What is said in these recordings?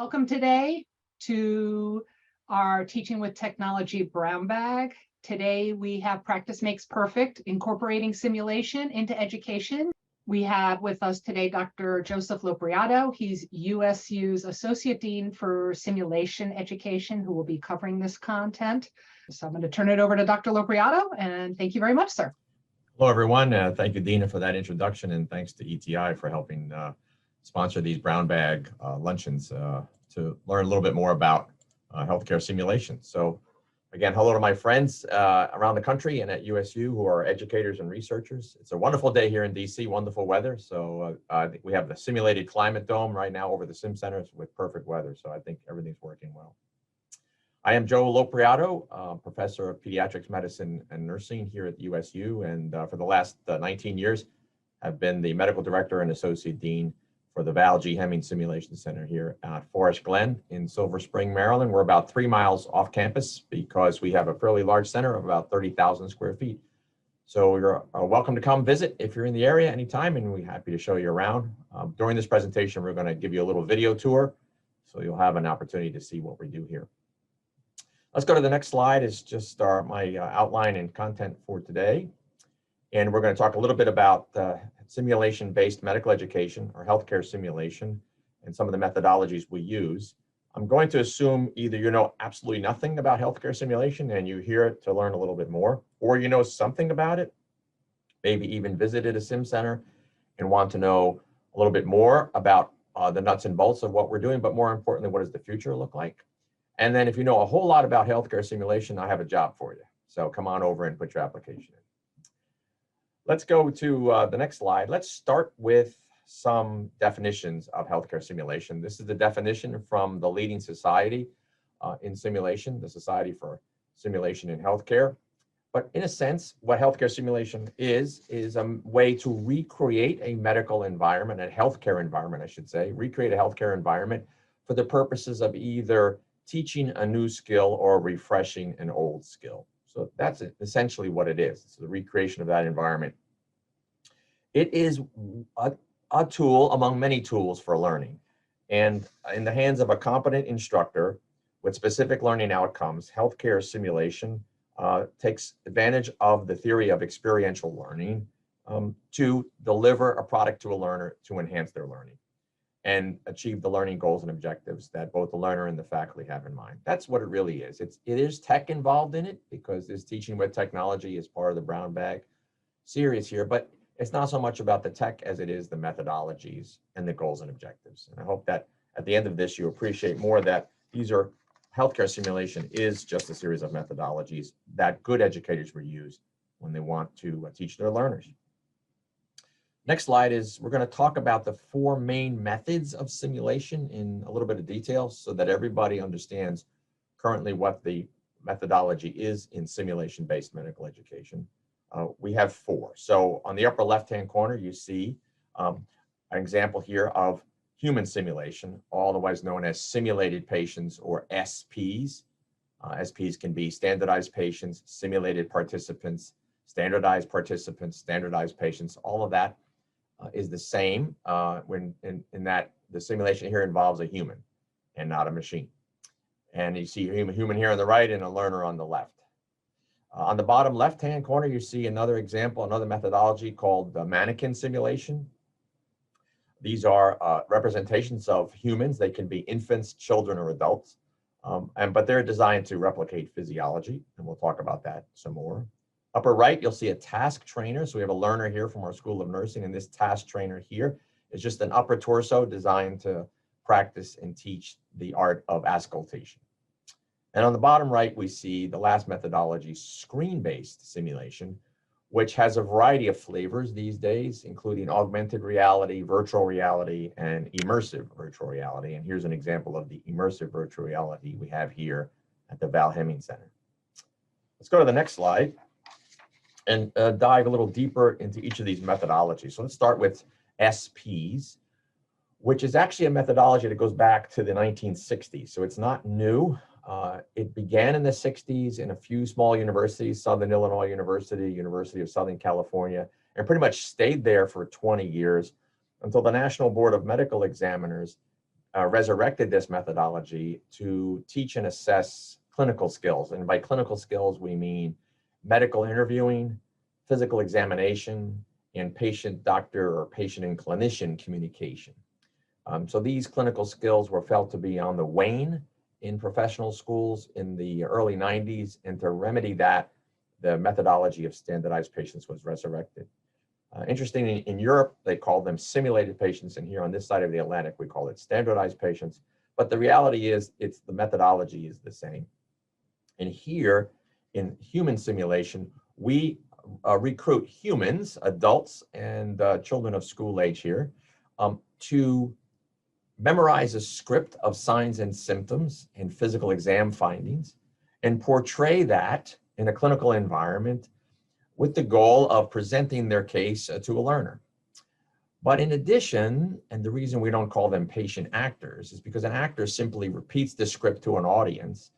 Welcome today to our Teaching with Technology brown bag. Today we have Practice Makes Perfect, incorporating simulation into education. We have with us today Dr. Joseph Lopreiato. He's USU's Associate Dean for Simulation Education, who will be covering this content. So I'm going to turn it over to Dr. Lopreiato, and thank you very much, sir. Hello, everyone. Thank you, Dina, for that introduction, and thanks to ETI for helping sponsor these brown bag luncheons to learn a little bit more about healthcare simulation. So again, hello to my friends around the country and at USU who are educators and researchers. It's a wonderful day here in DC, wonderful weather. So I think we have the simulated climate dome right now over the Sim Centers with perfect weather. So I think everything's working well. I am Joe Lopreiato, professor of pediatrics medicine and nursing here at USU. And for the last 19 years, I've been the medical director and associate dean for the Val G. Hemming Simulation Center here at Forest Glen in Silver Spring, Maryland. We're about 3 miles off campus because we have a fairly large center of about 30,000 square feet. So you're welcome to come visit if you're in the area anytime, and we're happy to show you around. During this presentation, we're going to give you a little video tour, so you'll have an opportunity to see what we do here. Let's go to the next slide. It's just my outline and content for today. And we're going to talk a little bit about simulation-based medical education or healthcare simulation and some of the methodologies we use. I'm going to assume either you know absolutely nothing about healthcare simulation and you're here to learn a little bit more, or you know something about it, maybe even visited a sim center and want to know a little bit more about the nuts and bolts of what we're doing, but more importantly, what does the future look like? And then if you know a whole lot about healthcare simulation, I have a job for you. So come on over and put your application in. Let's go to the next slide. Let's start with some definitions of healthcare simulation. This is the definition from the leading society in simulation, the Society for Simulation in Healthcare. But in a sense, what healthcare simulation is a way to recreate a medical environment, a healthcare environment, I should say, recreate a healthcare environment for the purposes of either teaching a new skill or refreshing an old skill. So that's essentially what it is. It's the recreation of that environment. It is a tool among many tools for learning. And in the hands of a competent instructor with specific learning outcomes, healthcare simulation takes advantage of the theory of experiential learning to deliver a product to a learner to enhance their learning and achieve the learning goals and objectives that both the learner and the faculty have in mind. That's what it really is. It is tech involved in it because this teaching with technology is part of the brown bag series here, but it's not so much about the tech as it is the methodologies and the goals and objectives. And I hope that at the end of this, you appreciate more that healthcare simulation is just a series of methodologies that good educators will use when they want to teach their learners. Next slide is we're going to talk about the 4 main methods of simulation in a little bit of detail so that everybody understands currently what the methodology is in simulation-based medical education. We have 4. So on the upper left-hand corner, you see an example here of human simulation, otherwise known as simulated patients or SPs. SPs can be standardized patients, simulated participants, standardized patients, all of that is the same in that the simulation here involves a human and not a machine. And you see a human here on the right and a learner on the left. On the bottom left-hand corner, you see another example, another methodology called the mannequin simulation. These are representations of humans. They can be infants, children, or adults, but they're designed to replicate physiology, and we'll talk about that some more. Upper right, you'll see a task trainer. So we have a learner here from our School of Nursing, and this task trainer here is just an upper torso designed to practice and teach the art of auscultation. And on the bottom right, we see the last methodology, screen-based simulation, which has a variety of flavors these days, including augmented reality, virtual reality, and immersive virtual reality. And here's an example of the immersive virtual reality we have here at the Val Hemming Center. Let's go to the next slide and dive a little deeper into each of these methodologies. So let's start with SPs, which is actually a methodology that goes back to the 1960s. So it's not new. It began in the 60s in a few small universities, Southern Illinois University, University of Southern California, and pretty much stayed there for 20 years until the National Board of Medical Examiners resurrected this methodology to teach and assess clinical skills. And by clinical skills, we mean medical interviewing, physical examination, and patient-doctor or patient and clinician communication. So these clinical skills were felt to be on the wane in professional schools in the early 90s, and to remedy that, the methodology of standardized patients was resurrected. Interestingly, in Europe, they call them simulated patients, and here on this side of the Atlantic, we call it standardized patients. But the reality is, the methodology is the same. And here, in human simulation, we recruit humans, adults, and children of school age here, to memorize a script of signs and symptoms and physical exam findings, and portray that in a clinical environment with the goal of presenting their case to a learner. But in addition, and the reason we don't call them patient actors is because an actor simply repeats the script to an audience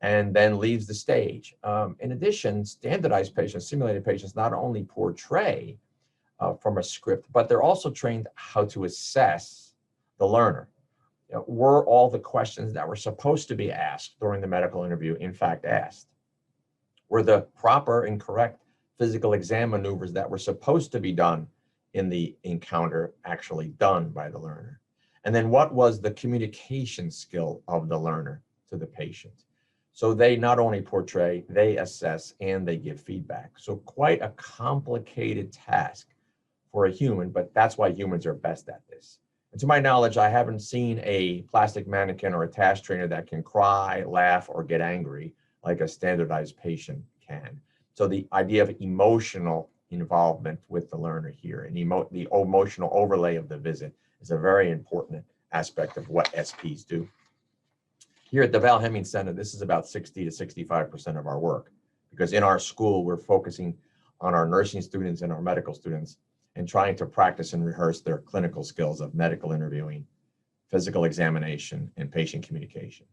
and then leaves the stage. In addition, standardized patients, simulated patients, not only portray from a script, but they're also trained how to assess the learner. Were all the questions that were supposed to be asked during the medical interview in fact asked? Were the proper and correct physical exam maneuvers that were supposed to be done in the encounter actually done by the learner? And then what was the communication skill of the learner to the patient? So they not only portray, they assess, and they give feedback. So quite a complicated task for a human, but that's why humans are best at this. And to my knowledge, I haven't seen a plastic mannequin or a task trainer that can cry, laugh, or get angry like a standardized patient can. So the idea of emotional involvement with the learner here, and the emotional overlay of the visit, is a very important aspect of what SPs do. Here at the Val Hemming Center, this is about 60 to 65% of our work, because in our school, we're focusing on our nursing students and our medical students and trying to practice and rehearse their clinical skills of medical interviewing, physical examination, and patient communication.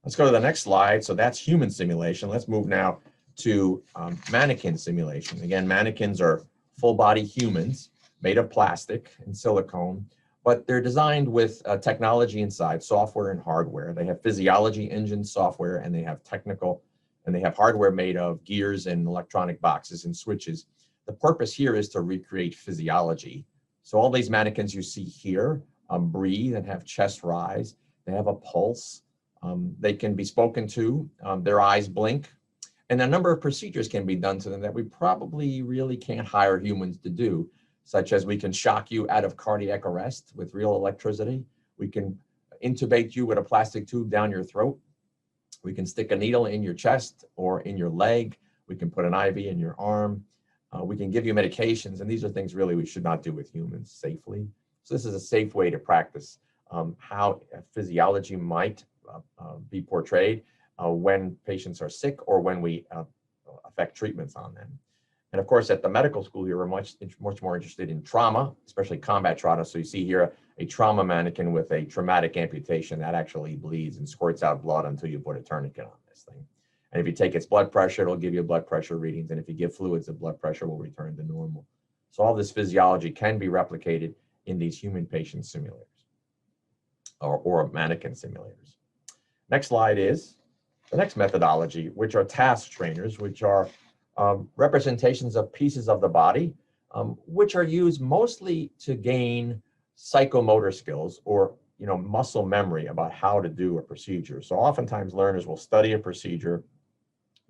Let's go to the next slide. So that's human simulation. Let's move now to mannequin simulation. Again, mannequins are full body humans made of plastic and silicone, but they're designed with technology inside, software and hardware. They have physiology engine software, and they have hardware made of gears and electronic boxes and switches. The purpose here is to recreate physiology. So all these mannequins you see here breathe and have chest rise. They have a pulse. They can be spoken to. Their eyes blink. And a number of procedures can be done to them that we probably really can't hire humans to do, such as we can shock you out of cardiac arrest with real electricity. We can intubate you with a plastic tube down your throat. We can stick a needle in your chest or in your leg. We can put an IV in your arm. We can give you medications, and these are things really we should not do with humans safely. So this is a safe way to practice how physiology might be portrayed when patients are sick or when we affect treatments on them. And of course, at the medical school here, we're much more interested in trauma, especially combat trauma. So you see here a trauma mannequin with a traumatic amputation that actually bleeds and squirts out blood until you put a tourniquet on this thing. And if you take its blood pressure, it'll give you blood pressure readings. And if you give fluids, the blood pressure will return to normal. So all this physiology can be replicated in these human patient simulators or mannequin simulators. Next slide is the next methodology, which are task trainers, which are representations of pieces of the body, which are used mostly to gain psychomotor skills or muscle memory about how to do a procedure. So oftentimes learners will study a procedure,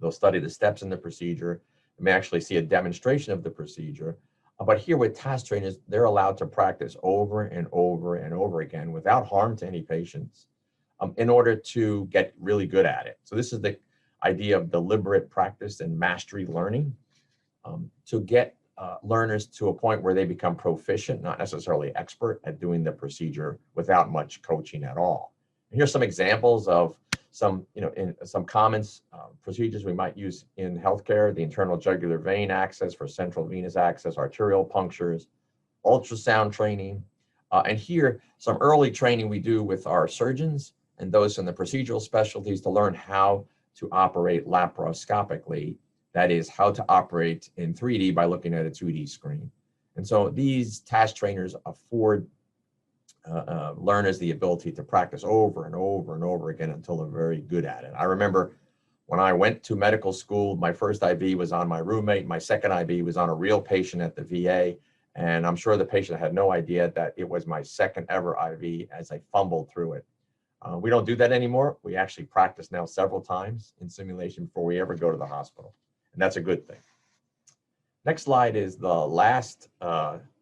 they'll study the steps in the procedure, they may actually see a demonstration of the procedure. But here with task trainers, they're allowed to practice over and over and over again without harm to any patients in order to get really good at it. So this is the idea of deliberate practice and mastery learning to get learners to a point where they become proficient, not necessarily expert at doing the procedure without much coaching at all. And here's some examples of some common procedures we might use in healthcare: the internal jugular vein access for central venous access, arterial punctures, ultrasound training. And here, some early training we do with our surgeons and those in the procedural specialties to learn how to operate laparoscopically. That is, how to operate in 3D by looking at a 2D screen. And so these task trainers afford learners the ability to practice over and over and over again until they're very good at it. I remember when I went to medical school, my first IV was on my roommate. My second IV was on a real patient at the VA. And I'm sure the patient had no idea that it was my second ever IV as I fumbled through it. We don't do that anymore. We actually practice now several times in simulation before we ever go to the hospital. And that's a good thing. Next slide is the last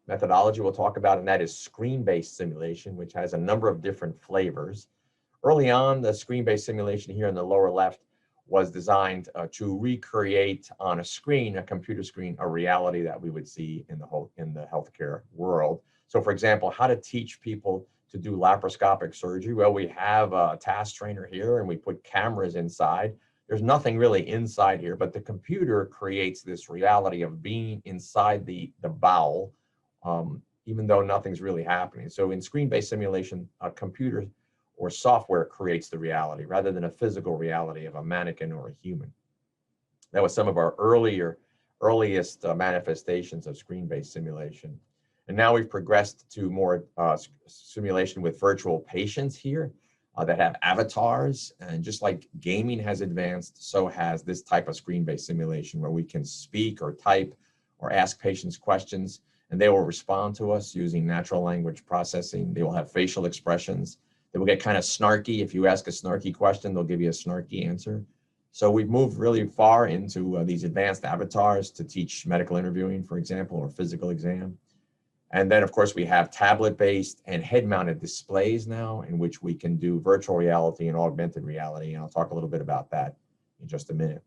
methodology we'll talk about, and that is screen-based simulation, which has a number of different flavors. Early on, the screen-based simulation here in the lower left was designed to recreate on a screen, a computer screen, a reality that we would see in the healthcare world. So for example, how to teach people to do laparoscopic surgery. Well, we have a task trainer here and we put cameras inside. There's nothing really inside here, but the computer creates this reality of being inside the bowel, even though nothing's really happening. So in screen-based simulation, a computer or software creates the reality rather than a physical reality of a mannequin or a human. That was some of our earliest manifestations of screen-based simulation. And now we've progressed to more simulation with virtual patients here that have avatars. And just like gaming has advanced, so has this type of screen-based simulation where we can speak or type or ask patients questions, and they will respond to us using natural language processing. They will have facial expressions. They will get kind of snarky. If you ask a snarky question, they'll give you a snarky answer. So we've moved really far into these advanced avatars to teach medical interviewing, for example, or physical exam. And then, of course, we have tablet-based and head-mounted displays now in which we can do virtual reality and augmented reality. And I'll talk a little bit about that in just a minute.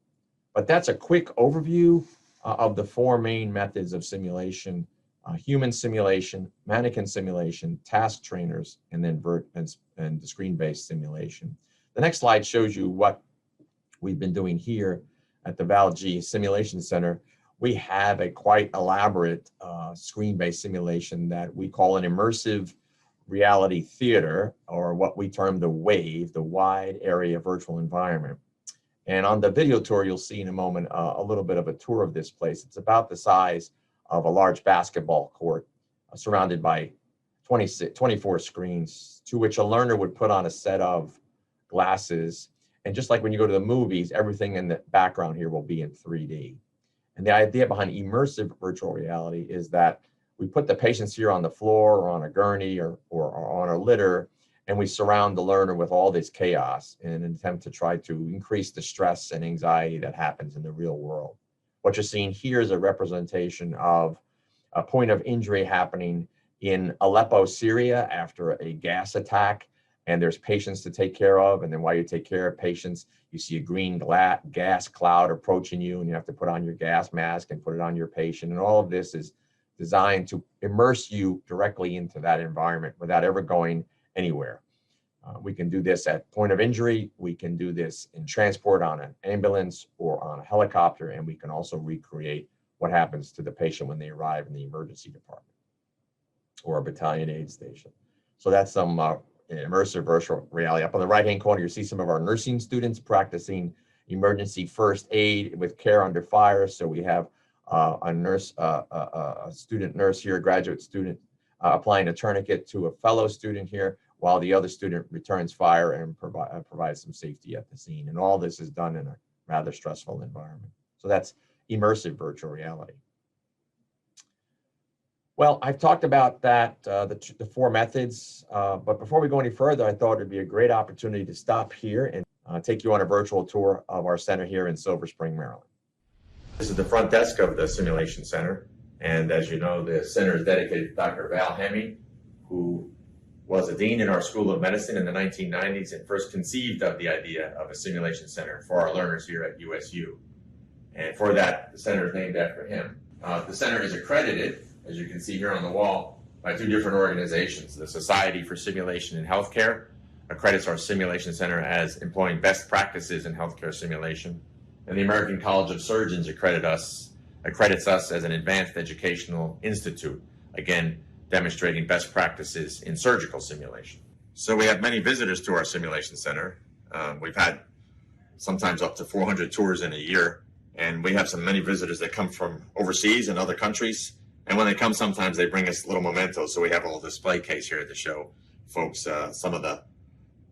But that's a quick overview of the four main methods of simulation: human simulation, mannequin simulation, task trainers, and then the screen-based simulation. The next slide shows you what we've been doing here at the Val G Simulation Center. We have a quite elaborate screen-based simulation that we call an immersive reality theater, or what we term the WAVE, the Wide Area Virtual Environment. And on the video tour, you'll see in a moment a little bit of a tour of this place. It's about the size of a large basketball court, surrounded by 24 screens, to which a learner would put on a set of glasses. And just like when you go to the movies, everything in the background here will be in 3D. And the idea behind immersive virtual reality is that we put the patients here on the floor or on a gurney or on a litter, and we surround the learner with all this chaos in an attempt to try to increase the stress and anxiety that happens in the real world. What you're seeing here is a representation of a point of injury happening in Aleppo, Syria, after a gas attack. And there's patients to take care of. And then while you take care of patients, you see a green gas cloud approaching you, and you have to put on your gas mask and put it on your patient. And all of this is designed to immerse you directly into that environment without ever going anywhere. We can do this at point of injury. We can do this in transport on an ambulance or on a helicopter. And we can also recreate what happens to the patient when they arrive in the emergency department or a battalion aid station. So that's some immersive virtual reality. Up on the right-hand corner, you see some of our nursing students practicing emergency first aid with care under fire. So we have a student nurse here, a graduate student, applying a tourniquet to a fellow student here, while the other student returns fire and provides some safety at the scene. And all this is done in a rather stressful environment. So that's immersive virtual reality. Well, I've talked about that, the four methods, but before we go any further, I thought it'd be a great opportunity to stop here and take you on a virtual tour of our center here in Silver Spring, Maryland. This is the front desk of the Simulation Center. And as you know, the center is dedicated to Dr. Val Hemming, who was a dean in our School of Medicine in the 1990s and first conceived of the idea of a simulation center for our learners here at USU. And for that, the center is named after him. The center is accredited, as you can see here on the wall, by two different organizations. The Society for Simulation in Healthcare accredits our simulation center as employing best practices in healthcare simulation. And the American College of Surgeons accredits us as an advanced educational institute, again, demonstrating best practices in surgical simulation. So we have many visitors to our simulation center. We've had sometimes up to 400 tours in a year, and we have many visitors that come from overseas and other countries. And when they come, sometimes they bring us little mementos. So we have a little display case here to show folks some of the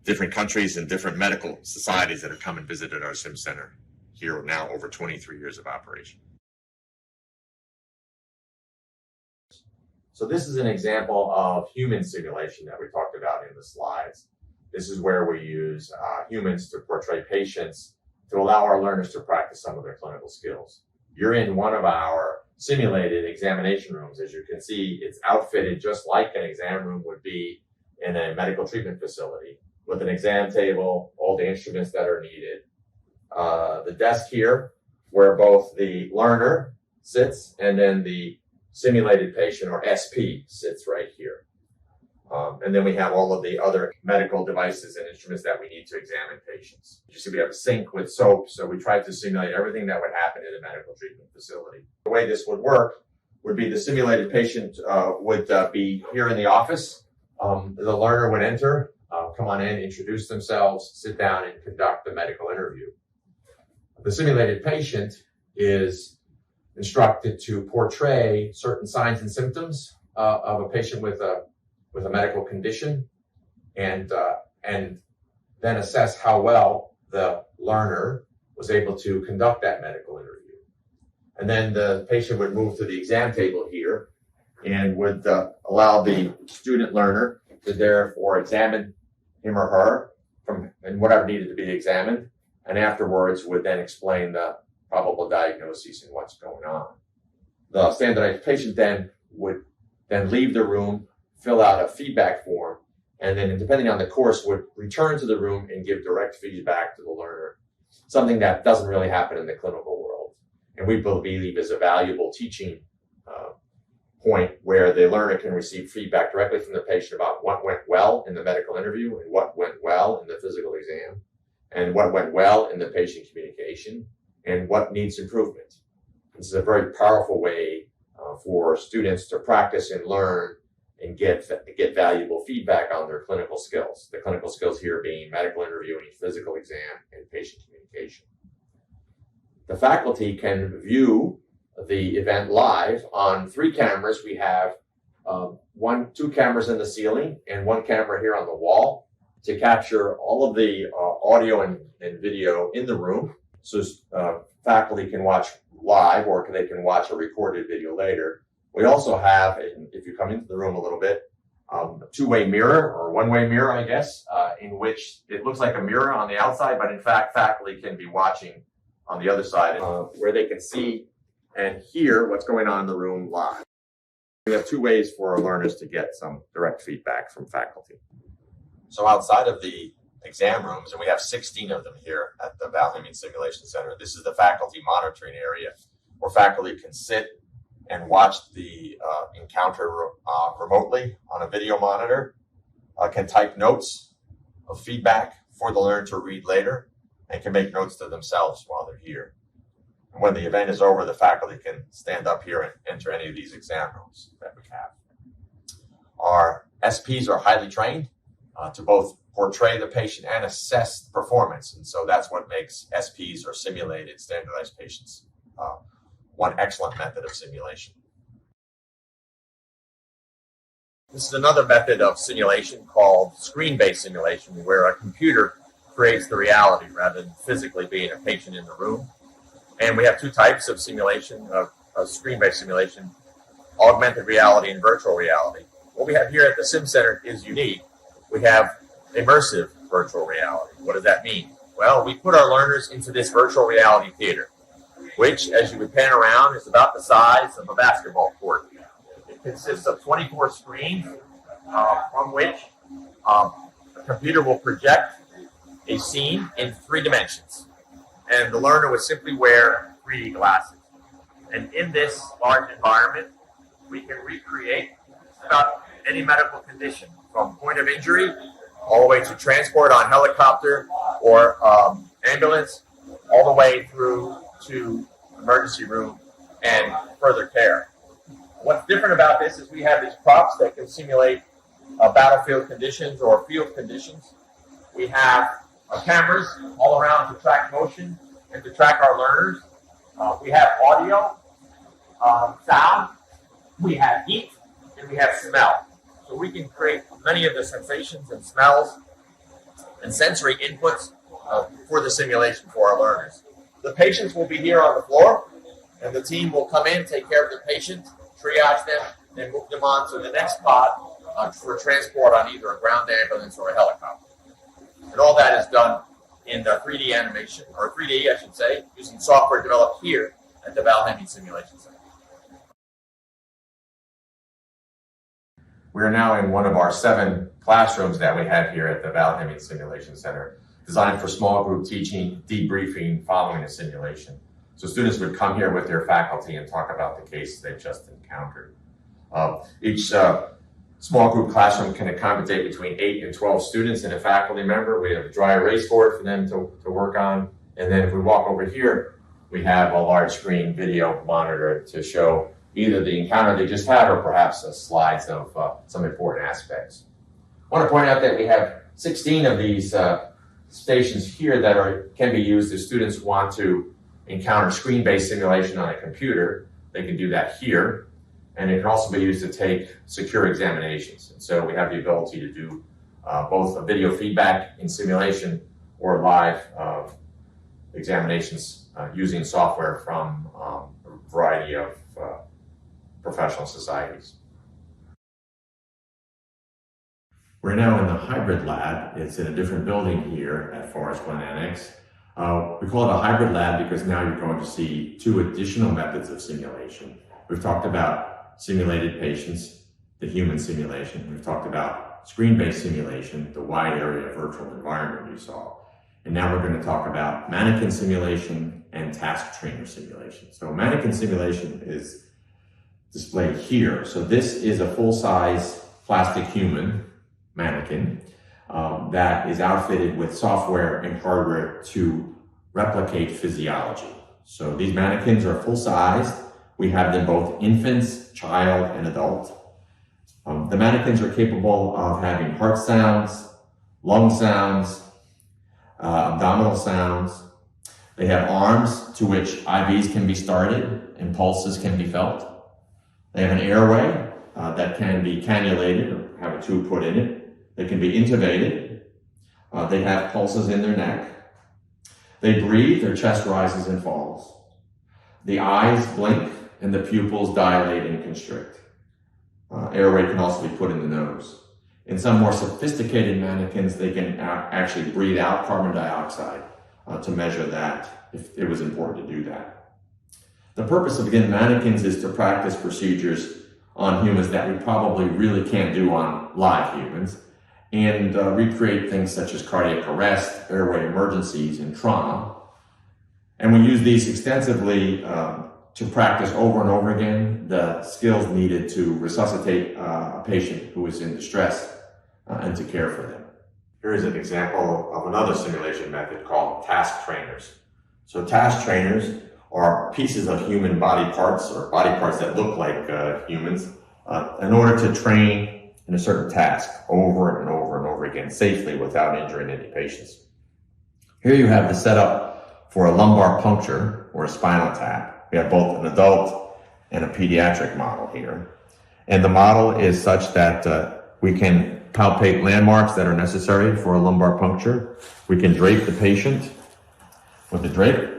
different countries and different medical societies that have come and visited our sim center here now over 23 years of operation. So this is an example of human simulation that we talked about in the slides. This is where we use humans to portray patients to allow our learners to practice some of their clinical skills. You're in one of our simulated examination rooms. As you can see, it's outfitted just like an exam room would be in a medical treatment facility, with an exam table, all the instruments that are needed. The desk here, where both the learner sits and then the simulated patient, or SP, sits right here. And then we have all of the other medical devices and instruments that we need to examine patients. You see we have a sink with soap, so we tried to simulate everything that would happen in a medical treatment facility. The way this would work would be the simulated patient would be here in the office. The learner would enter, come on in, introduce themselves, sit down, and conduct the medical interview. The simulated patient is instructed to portray certain signs and symptoms of a patient with a medical condition, and then assess how well the learner was able to conduct that medical interview. And then the patient would move to the exam table here and would allow the student learner to therefore examine him or her and whatever needed to be examined, and afterwards would then explain the probable diagnosis and what's going on. The standardized patient then would leave the room, fill out a feedback form, and then depending on the course would return to the room and give direct feedback to the learner, something that doesn't really happen in the clinical world. And we believe is a valuable teaching point where the learner can receive feedback directly from the patient about what went well in the medical interview and what went well in the physical exam and what went well in the patient communication and what needs improvement. This is a very powerful way for students to practice and learn and get valuable feedback on their clinical skills. The clinical skills here being medical interviewing, physical exam, and patient communication. The faculty can view the event live on 3 cameras. We have 2 cameras in the ceiling and 1 camera here on the wall to capture all of the audio and video in the room. So faculty can watch live or they can watch a recorded video later. We also have, if you come into the room a little bit, a 2-way mirror or 1-way mirror, I guess, in which it looks like a mirror on the outside, but in fact, faculty can be watching on the other side where they can see and hear what's going on in the room live. We have 2 ways for our learners to get some direct feedback from faculty. So outside of the exam rooms, and we have 16 of them here at the Valhamian Simulation Center, this is the faculty monitoring area where faculty can sit and watch the encounter remotely on a video monitor, can type notes of feedback for the learner to read later, and can make notes to themselves while they're here. And when the event is over, the faculty can stand up here and enter any of these exam rooms that we have. Our SPs are highly trained to both portray the patient and assess performance. And so that's what makes SPs, or simulated standardized patients, one excellent method of simulation. This is another method of simulation called screen-based simulation, where a computer creates the reality rather than physically being a patient in the room. And we have 2 types of simulation, of screen-based simulation: augmented reality and virtual reality. What we have here at the Sim Center is unique. We have immersive virtual reality. What does that mean? Well, we put our learners into this virtual reality theater, which, as you would pan around, is about the size of a basketball court. It consists of 24 screens from which a computer will project a scene in 3 dimensions. And the learner would simply wear 3D glasses. And in this large environment, we can recreate about any medical condition, from point of injury all the way to transport on helicopter or ambulance, all the way through to emergency room and further care. What's different about this is we have these props that can simulate battlefield conditions or field conditions. We have cameras all around to track motion and to track our learners. We have audio, sound, we have heat, and we have smell. So we can create many of the sensations and smells and sensory inputs for the simulation for our learners. The patients will be here on the floor, and the team will come in, take care of the patient, triage them, and move them on to the next pod for transport on either a ground ambulance or a helicopter. And all that is done in 3D animation, or 3D, I should say, using software developed here at the Val Hemming Simulation Center. We're now in one of our 7 classrooms that we have here at the Val Hemming Simulation Center, designed for small group teaching, debriefing following a simulation. So students would come here with their faculty and talk about the case they've just encountered. Each small group classroom can accommodate between 8 and 12 students and a faculty member. We have a dry erase board for them to work on. And then if we walk over here, we have a large screen video monitor to show either the encounter they just had or perhaps slides of some important aspects. I want to point out that we have 16 of these stations here that can be used if students want to encounter screen-based simulation on a computer. They can do that here. And it can also be used to take secure examinations. And so we have the ability to do both a video feedback in simulation or live examinations using software from a variety of professional societies. We're now in the hybrid lab. It's in a different building here at Forest Glen Annex. We call it a hybrid lab because now you're going to see 2 additional methods of simulation. We've talked about simulated patients, the human simulation. We've talked about screen-based simulation, the wide area virtual environment you saw. And now we're going to talk about mannequin simulation and task trainer simulation. So mannequin simulation is displayed here. So this is a full-size plastic human mannequin that is outfitted with software and hardware to replicate physiology. So these mannequins are full-sized. We have them both infants, child, and adult. The mannequins are capable of having heart sounds, lung sounds, abdominal sounds. They have arms to which IVs can be started and pulses can be felt. They have an airway that can be cannulated or have a tube put in it. They can be intubated. They have pulses in their neck. They breathe, their chest rises and falls. The eyes blink and the pupils dilate and constrict. Airway can also be put in the nose. In some more sophisticated mannequins, they can actually breathe out carbon dioxide to measure that if it was important to do that. The purpose of, again, mannequins is to practice procedures on humans that we probably really can't do on live humans and recreate things such as cardiac arrest, airway emergencies, and trauma. And we use these extensively to practice over and over again the skills needed to resuscitate a patient who is in distress and to care for them. Here is an example of another simulation method called task trainers. So task trainers are pieces of human body parts or body parts that look like humans in order to train in a certain task over and over and over again safely without injuring any patients. Here you have the setup for a lumbar puncture or a spinal tap. We have both an adult and a pediatric model here. And the model is such that we can palpate landmarks that are necessary for a lumbar puncture. We can drape the patient with the drape.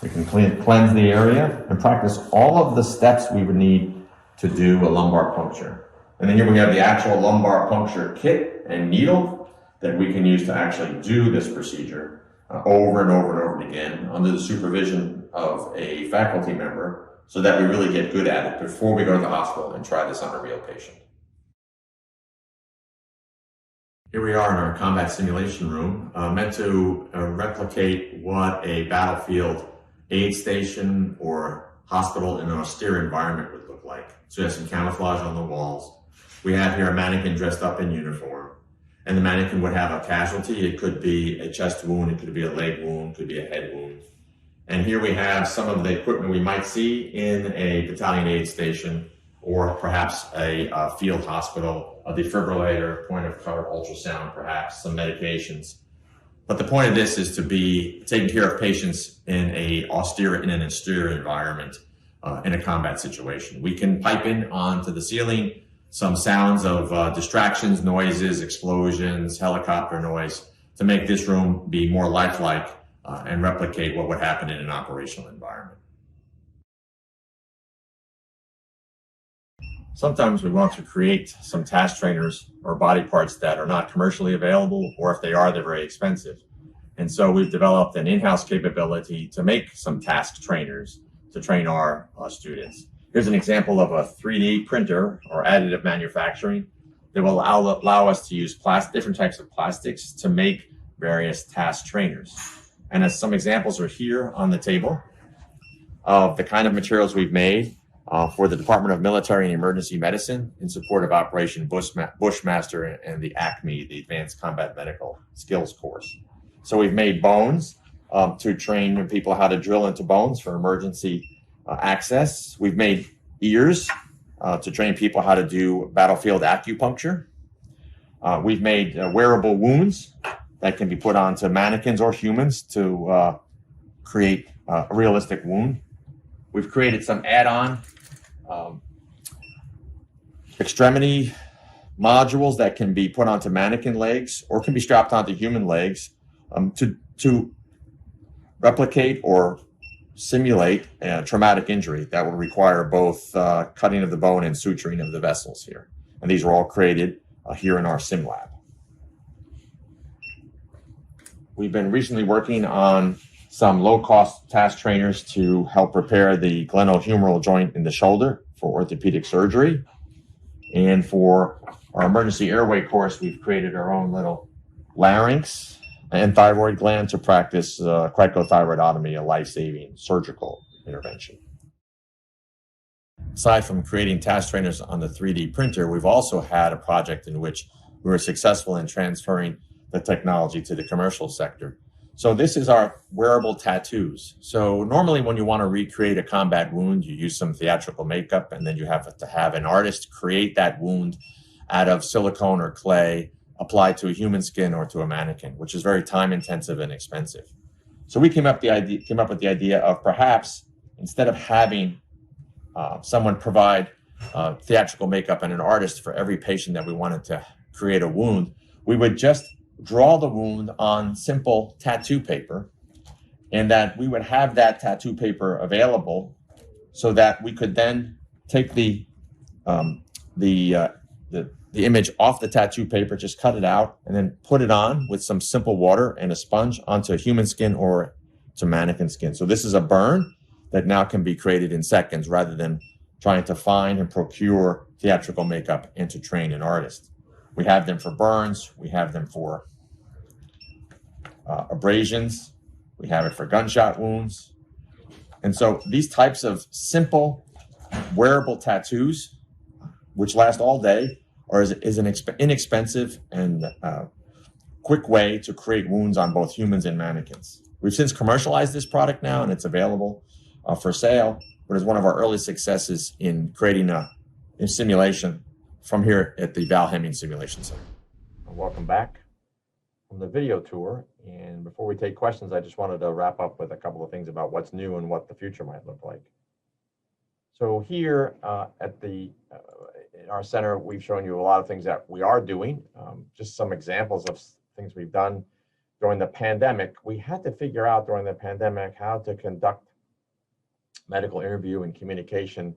We can cleanse the area and practice all of the steps we would need to do a lumbar puncture. And then here we have the actual lumbar puncture kit and needle that we can use to actually do this procedure over and over and over again under the supervision of a faculty member so that we really get good at it before we go to the hospital and try this on a real patient. Here we are in our combat simulation room, meant to replicate what a battlefield aid station or hospital in an austere environment would look like. So you have some camouflage on the walls. We have here a mannequin dressed up in uniform. And the mannequin would have a casualty. It could be a chest wound, it could be a leg wound, it could be a head wound. And here we have some of the equipment we might see in a battalion aid station or perhaps a field hospital, a defibrillator, point of color ultrasound, perhaps some medications. But the point of this is to be taking care of patients in an austere environment in a combat situation. We can pipe in onto the ceiling some sounds of distractions, noises, explosions, helicopter noise to make this room be more lifelike and replicate what would happen in an operational environment. Sometimes we want to create some task trainers or body parts that are not commercially available, or if they are, they're very expensive. And so we've developed an in-house capability to make some task trainers to train our students. Here's an example of a 3D printer or additive manufacturing that will allow us to use different types of plastics to make various task trainers. And as some examples are here on the table of the kind of materials we've made for the Department of Military and Emergency Medicine in support of Operation Bushmaster and the ACME, the Advanced Combat Medical Skills Course. So we've made bones to train people how to drill into bones for emergency access. We've made ears to train people how to do battlefield acupuncture. We've made wearable wounds that can be put onto mannequins or humans to create a realistic wound. We've created some add-on extremity modules that can be put onto mannequin legs or can be strapped onto human legs to replicate or simulate a traumatic injury that will require both cutting of the bone and suturing of the vessels here. And these are all created here in our sim lab. We've been recently working on some low-cost task trainers to help repair the glenohumeral joint in the shoulder for orthopedic surgery. And for our emergency airway course, we've created our own little larynx and thyroid gland to practice cricothyroidotomy, a life-saving surgical intervention. Aside from creating task trainers on the 3D printer, we've also had a project in which we were successful in transferring the technology to the commercial sector. So this is our wearable tattoos. So normally when you want to recreate a combat wound, you use some theatrical makeup, and then you have to have an artist create that wound out of silicone or clay applied to a human skin or to a mannequin, which is very time intensive and expensive. So we came up with the idea of perhaps instead of having someone provide theatrical makeup and an artist for every patient that we wanted to create a wound, we would just draw the wound on simple tattoo paper, and that we would have that tattoo paper available so that we could then take the image off the tattoo paper, just cut it out, and then put it on with some simple water and a sponge onto human skin or to mannequin skin. So this is a burn that now can be created in seconds rather than trying to find and procure theatrical makeup and to train an artist. We have them for burns. We have them for abrasions. We have it for gunshot wounds. And so these types of simple wearable tattoos, which last all day, is an inexpensive and quick way to create wounds on both humans and mannequins. We've since commercialized this product now, and it's available for sale, but it's one of our early successes in creating a simulation from here at the Val Hemming Simulation Center. Welcome back from the video tour. And before we take questions, I just wanted to wrap up with a couple of things about what's new and what the future might look like. So here in our center, we've shown you a lot of things that we are doing. Just some examples of things we've done during the pandemic. We had to figure out during the pandemic how to conduct medical interview and communication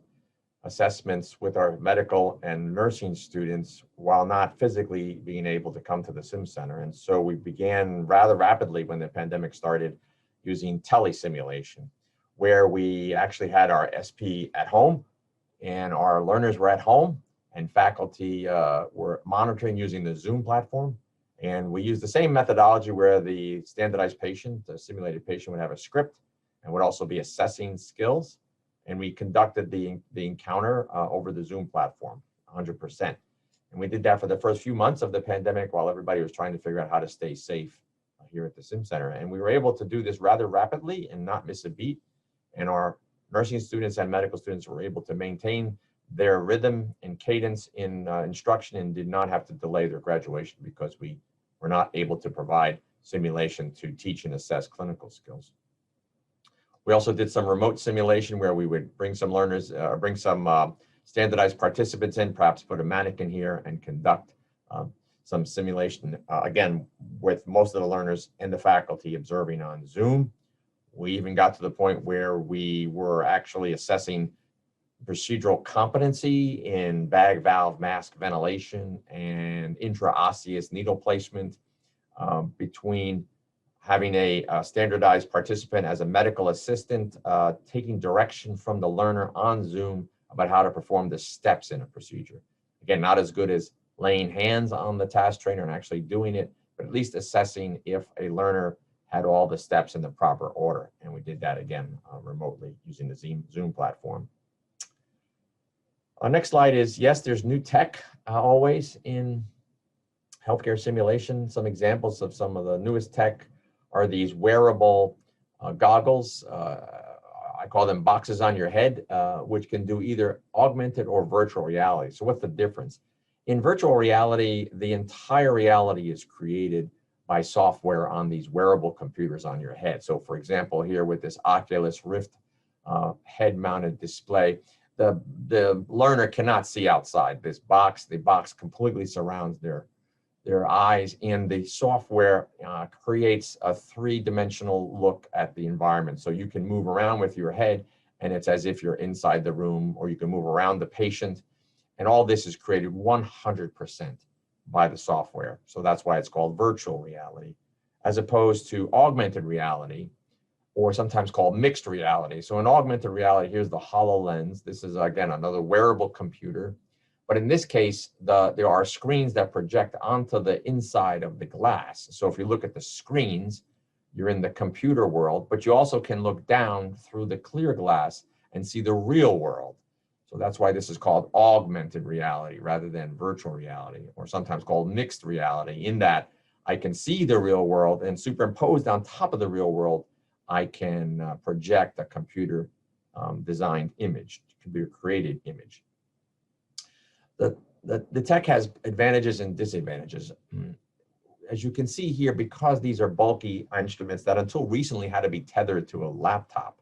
assessments with our medical and nursing students while not physically being able to come to the sim center. And so we began rather rapidly when the pandemic started using telesimulation, where we actually had our SP at home and our learners were at home and faculty were monitoring using the Zoom platform. And we used the same methodology where the standardized patient, the simulated patient, would have a script and would also be assessing skills. And we conducted the encounter over the Zoom platform, 100%. And we did that for the first few months of the pandemic while everybody was trying to figure out how to stay safe here at the Sim Center. And we were able to do this rather rapidly and not miss a beat. And our nursing students and medical students were able to maintain their rhythm and cadence in instruction and did not have to delay their graduation because we were not able to provide simulation to teach and assess clinical skills. We also did some remote simulation where we would bring some learners, bring some standardized participants in, perhaps put a mannequin here and conduct some simulation, again, with most of the learners and the faculty observing on Zoom. We even got to the point where we were actually assessing procedural competency in bag valve mask ventilation and intraosseous needle placement, between having a standardized participant as a medical assistant, taking direction from the learner on Zoom about how to perform the steps in a procedure. Again, not as good as laying hands on the task trainer and actually doing it, but at least assessing if a learner had all the steps in the proper order. And we did that again remotely using the Zoom platform. Our next slide is, yes, there's new tech always in healthcare simulation. Some examples of some of the newest tech are these wearable goggles. I call them boxes on your head, which can do either augmented or virtual reality. So what's the difference? In virtual reality, the entire reality is created by software on these wearable computers on your head. So for example, here with this Oculus Rift head-mounted display, the learner cannot see outside this box. The box completely surrounds their eyes, and the software creates a three-dimensional look at the environment. So you can move around with your head, and it's as if you're inside the room, or you can move around the patient. And all this is created 100% by the software. So that's why it's called virtual reality, as opposed to augmented reality, or sometimes called mixed reality. So in augmented reality, here's the HoloLens. This is, again, another wearable computer. But in this case, there are screens that project onto the inside of the glass. So if you look at the screens, you're in the computer world, but you also can look down through the clear glass and see the real world. So that's why this is called augmented reality rather than virtual reality, or sometimes called mixed reality, in that I can see the real world, and superimposed on top of the real world, I can project a computer designed image, computer created image. The tech has advantages and disadvantages. As you can see here, because these are bulky instruments that until recently had to be tethered to a laptop,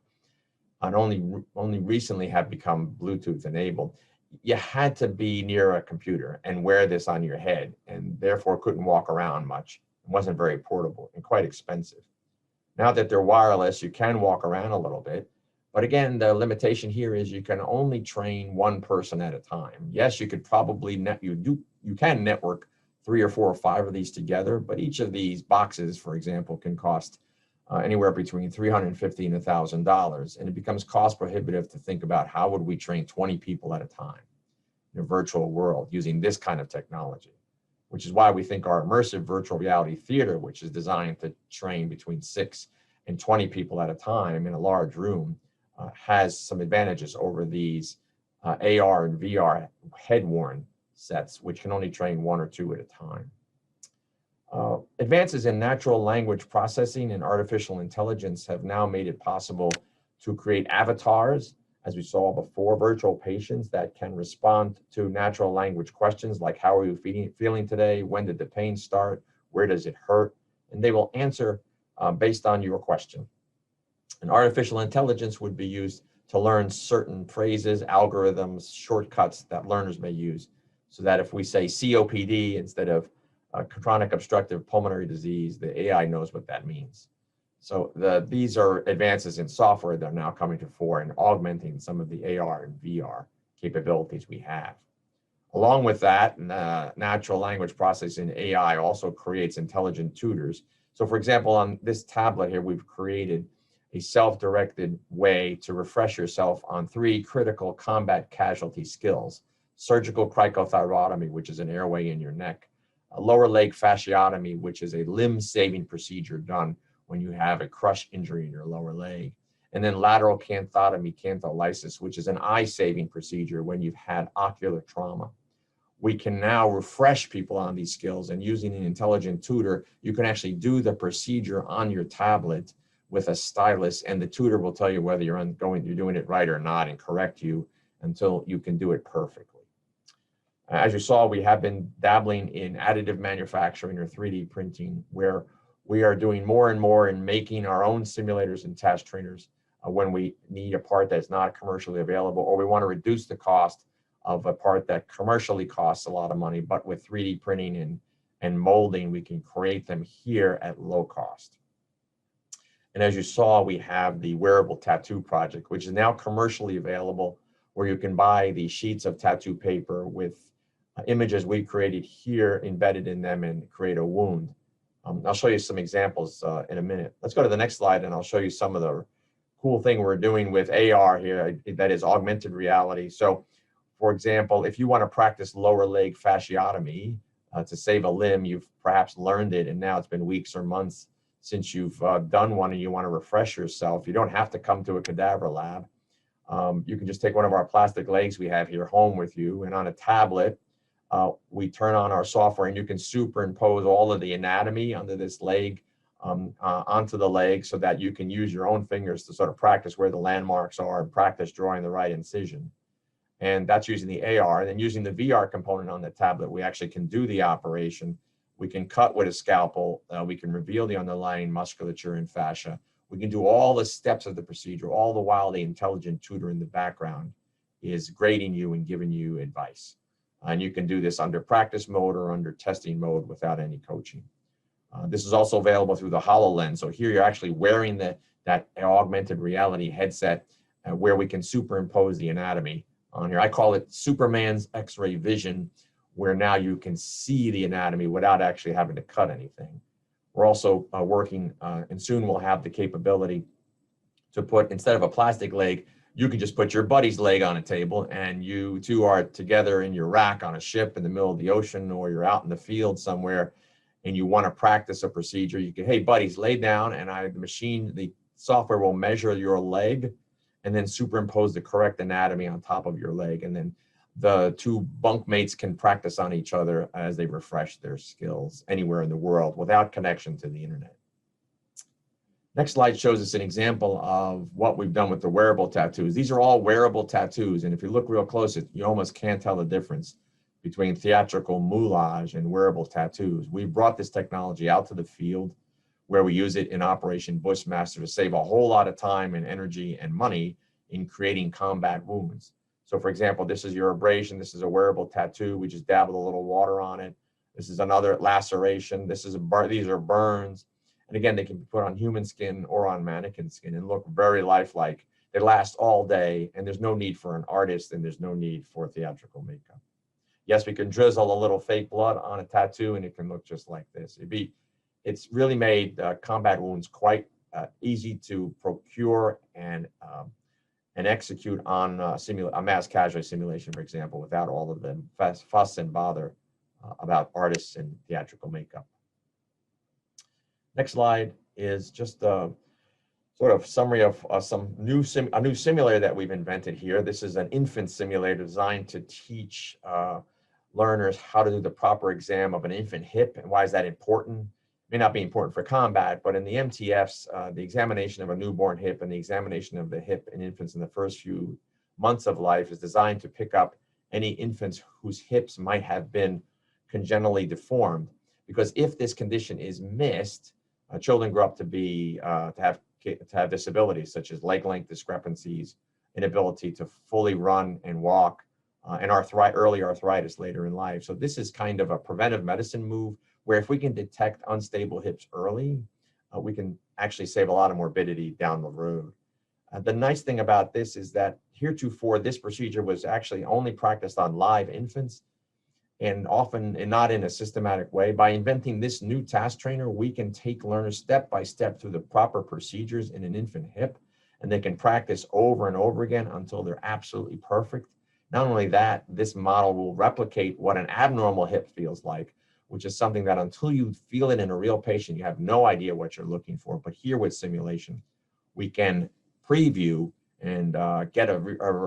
and only recently have become Bluetooth enabled, you had to be near a computer and wear this on your head, and therefore couldn't walk around much. It wasn't very portable and quite expensive. Now that they're wireless, you can walk around a little bit. But again, the limitation here is you can only train one person at a time. Yes, you could probably you can network 3 or 4 or 5 of these together, but each of these boxes, for example, can cost anywhere between $350 and $1,000, and it becomes cost prohibitive to think about how would we train 20 people at a time in a virtual world using this kind of technology, which is why we think our immersive virtual reality theater, which is designed to train between 6 and 20 people at a time in a large room, has some advantages over these AR and VR head-worn sets, which can only train 1 or 2 at a time. Advances in natural language processing and artificial intelligence have now made it possible to create avatars, as we saw before, virtual patients that can respond to natural language questions like, how are you feeling today? When did the pain start? Where does it hurt? And they will answer based on your question. And artificial intelligence would be used to learn certain phrases, algorithms, shortcuts that learners may use, so that if we say COPD instead of chronic obstructive pulmonary disease, the AI knows what that means. So these are advances in software that are now coming to fore and augmenting some of the AR and VR capabilities we have. Along with that, natural language processing AI also creates intelligent tutors. So for example, on this tablet here, we've created a self-directed way to refresh yourself on 3 critical combat casualty skills: surgical cricothyrotomy, which is an airway in your neck; a lower leg fasciotomy, which is a limb-saving procedure done when you have a crush injury in your lower leg; and then lateral canthotomy, cantholysis, which is an eye-saving procedure when you've had ocular trauma. We can now refresh people on these skills, and using an intelligent tutor, you can actually do the procedure on your tablet with a stylus, and the tutor will tell you whether you're doing it right or not and correct you until you can do it perfectly. As you saw, we have been dabbling in additive manufacturing or 3D printing, where we are doing more and more in making our own simulators and task trainers when we need a part that's not commercially available, or we want to reduce the cost of a part that commercially costs a lot of money, but with 3D printing and molding, we can create them here at low cost. And as you saw, we have the wearable tattoo project, which is now commercially available, where you can buy the sheets of tattoo paper with images we created here embedded in them and create a wound. I'll show you some examples in a minute. Let's go to the next slide and I'll show you some of the cool thing we're doing with AR here, that is augmented reality. So for example, if you want to practice lower leg fasciotomy to save a limb, you've perhaps learned it and now it's been weeks or months since you've done one and you want to refresh yourself. You don't have to come to a cadaver lab. You can just take one of our plastic legs we have here home with you, and on a tablet, we turn on our software and you can superimpose all of the anatomy under this leg onto the leg so that you can use your own fingers to sort of practice where the landmarks are and practice drawing the right incision. And that's using the AR. And then using the VR component on the tablet, we actually can do the operation. We can cut with a scalpel. We can reveal the underlying musculature and fascia. We can do all the steps of the procedure, all the while the intelligent tutor in the background is grading you and giving you advice. And you can do this under practice mode or under testing mode without any coaching. This is also available through the HoloLens. So here you're actually wearing that augmented reality headset where we can superimpose the anatomy on here. I call it Superman's X-ray vision, where now you can see the anatomy without actually having to cut anything. We're also working, and soon we'll have the capability to put, instead of a plastic leg, you can just put your buddy's leg on a table and you two are together in your rack on a ship in the middle of the ocean, or you're out in the field somewhere and you want to practice a procedure. You can, hey buddies, lay down, and the software will measure your leg and then superimpose the correct anatomy on top of your leg. And then the two bunkmates can practice on each other as they refresh their skills anywhere in the world without connection to the internet. Next slide shows us an example of what we've done with the wearable tattoos. These are all wearable tattoos, and if you look real close, you almost can't tell the difference between theatrical moulage and wearable tattoos. We brought this technology out to the field where we use it in Operation Bushmaster to save a whole lot of time and energy and money in creating combat wounds. So for example, this is your abrasion. This is a wearable tattoo. We just dabbled a little water on it. This is another laceration. These are burns. And again, they can be put on human skin or on mannequin skin and look very lifelike. They last all day, and there's no need for an artist, and there's no need for theatrical makeup. Yes, we can drizzle a little fake blood on a tattoo, and it can look just like this. It's really made combat wounds quite easy to procure and execute on a mass casualty simulation, for example, without all of the fuss and bother about artists and theatrical makeup. Next slide is just a sort of summary of a new simulator that we've invented here. This is an infant simulator designed to teach learners how to do the proper exam of an infant hip. And why is that important? It may not be important for combat, but in the MTFs, the examination of a newborn hip and the examination of the hip in infants in the first few months of life is designed to pick up any infants whose hips might have been congenitally deformed. Because if this condition is missed, children grow up to have disabilities such as leg length discrepancies, inability to fully run and walk, and early arthritis later in life. So this is kind of a preventive medicine move where if we can detect unstable hips early, we can actually save a lot of morbidity down the road. The nice thing about this is that heretofore, this procedure was actually only practiced on live infants and often not in a systematic way. By inventing this new task trainer, we can take learners step by step through the proper procedures in an infant hip, and they can practice over and over again until they're absolutely perfect. Not only that, this model will replicate what an abnormal hip feels like, which is something that until you feel it in a real patient, you have no idea what you're looking for. But here with simulation, we can preview and get a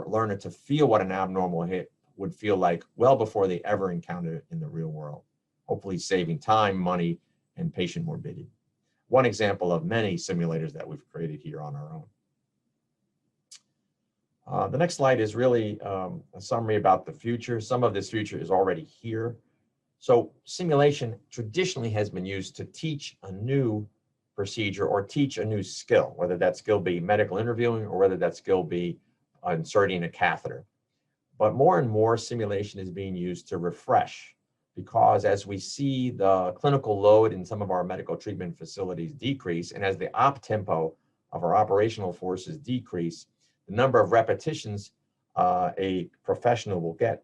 learner to feel what an abnormal hip would feel like well before they ever encounter it in the real world, hopefully saving time, money, and patient morbidity. One example of many simulators that we've created here on our own. The next slide is really a summary about the future. Some of this future is already here. So simulation traditionally has been used to teach a new procedure or teach a new skill, whether that skill be medical interviewing or whether that skill be inserting a catheter. But more and more simulation is being used to refresh, because as we see the clinical load in some of our medical treatment facilities decrease, and as the op tempo of our operational forces decrease, the number of repetitions a professional will get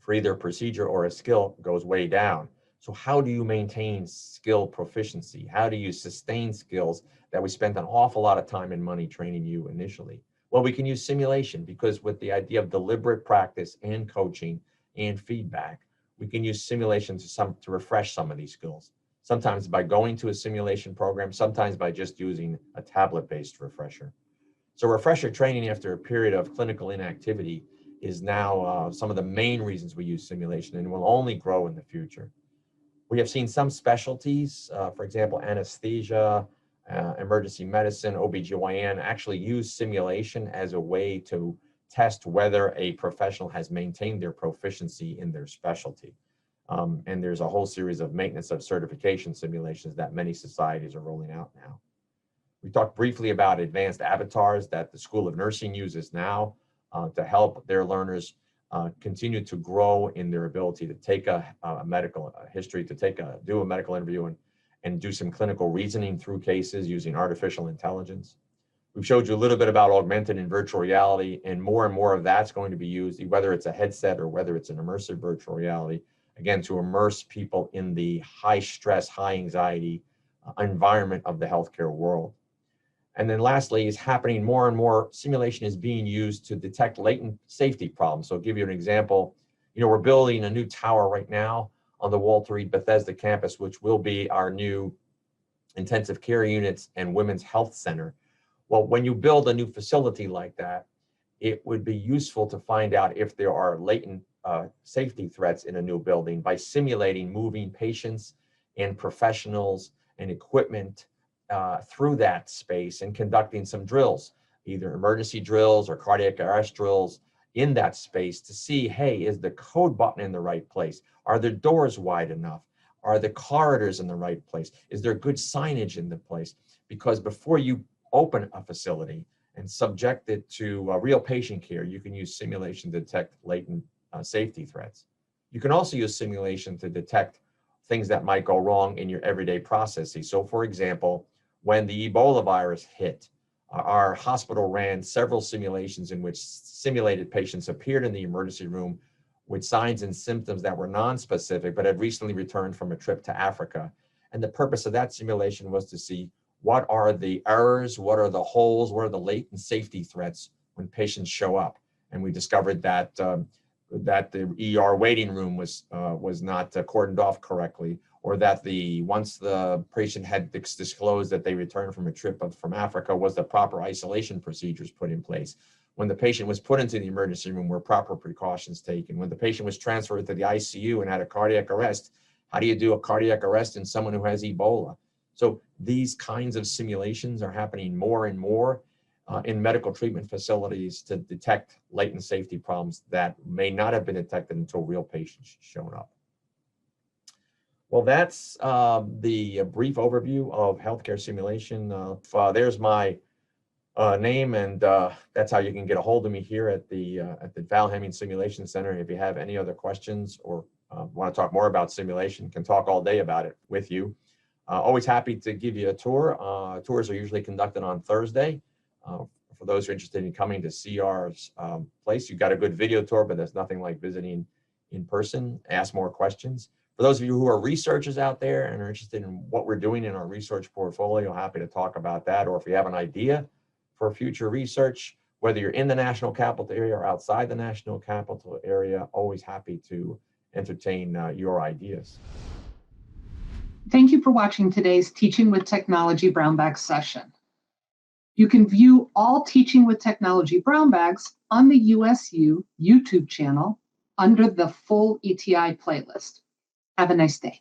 for either a procedure or a skill goes way down. So how do you maintain skill proficiency? How do you sustain skills that we spent an awful lot of time and money training you initially? Well, we can use simulation, because with the idea of deliberate practice and coaching and feedback, we can use simulation to refresh some of these skills. Sometimes by going to a simulation program, sometimes by just using a tablet-based refresher. So refresher training after a period of clinical inactivity is now some of the main reasons we use simulation, and will only grow in the future. We have seen some specialties, for example, anesthesia, emergency medicine, OBGYN, actually use simulation as a way to test whether a professional has maintained their proficiency in their specialty. And there's a whole series of maintenance of certification simulations that many societies are rolling out now. We talked briefly about advanced avatars that the School of Nursing uses now to help their learners continue to grow in their ability to take a medical history, to do a medical interview and do some clinical reasoning through cases using artificial intelligence. We've showed you a little bit about augmented and virtual reality, and more of that's going to be used, whether it's a headset or whether it's an immersive virtual reality, again, to immerse people in the high stress, high anxiety environment of the healthcare world. And then lastly, is happening more and more, simulation is being used to detect latent safety problems. So I'll give you an example. We're building a new tower right now on the Walter Reed Bethesda campus, which will be our new intensive care units and women's health center. Well, when you build a new facility like that, it would be useful to find out if there are latent safety threats in a new building by simulating moving patients and professionals and equipment through that space and conducting some drills, either emergency drills or cardiac arrest drills in that space to see, hey, is the code button in the right place? Are the doors wide enough? Are the corridors in the right place? Is there good signage in the place? Because before you open a facility and subject it to real patient care, you can use simulation to detect latent safety threats. You can also use simulation to detect things that might go wrong in your everyday processes. So for example, when the Ebola virus hit, our hospital ran several simulations in which simulated patients appeared in the emergency room with signs and symptoms that were non-specific, but had recently returned from a trip to Africa. And the purpose of that simulation was to see what are the errors, what are the holes, what are the latent safety threats when patients show up. And we discovered that that the ER waiting room was not cordoned off correctly, or that once the patient had disclosed that they returned from a trip from Africa, was the proper isolation procedures put in place. When the patient was put into the emergency room, were proper precautions taken. When the patient was transferred to the ICU and had a cardiac arrest, how do you do a cardiac arrest in someone who has Ebola? So these kinds of simulations are happening more and more in medical treatment facilities to detect latent safety problems that may not have been detected until real patients showed up. Well, that's the brief overview of healthcare simulation. There's my name, and that's how you can get a hold of me here at the Val Hemming Simulation Center. If you have any other questions or want to talk more about simulation, can talk all day about it with you. Always happy to give you a tour. Tours are usually conducted on Thursday. For those who are interested in coming to see our place, you've got a good video tour, but there's nothing like visiting in person. Ask more questions. For those of you who are researchers out there and are interested in what we're doing in our research portfolio, happy to talk about that. Or if you have an idea for future research, whether you're in the National Capital Area or outside the National Capital Area, always happy to entertain your ideas. Thank you for watching today's Teaching with Technology Brown Bag session. You can view all Teaching with Technology Brown Bags on the USU YouTube channel under the full ETI playlist. Have a nice day.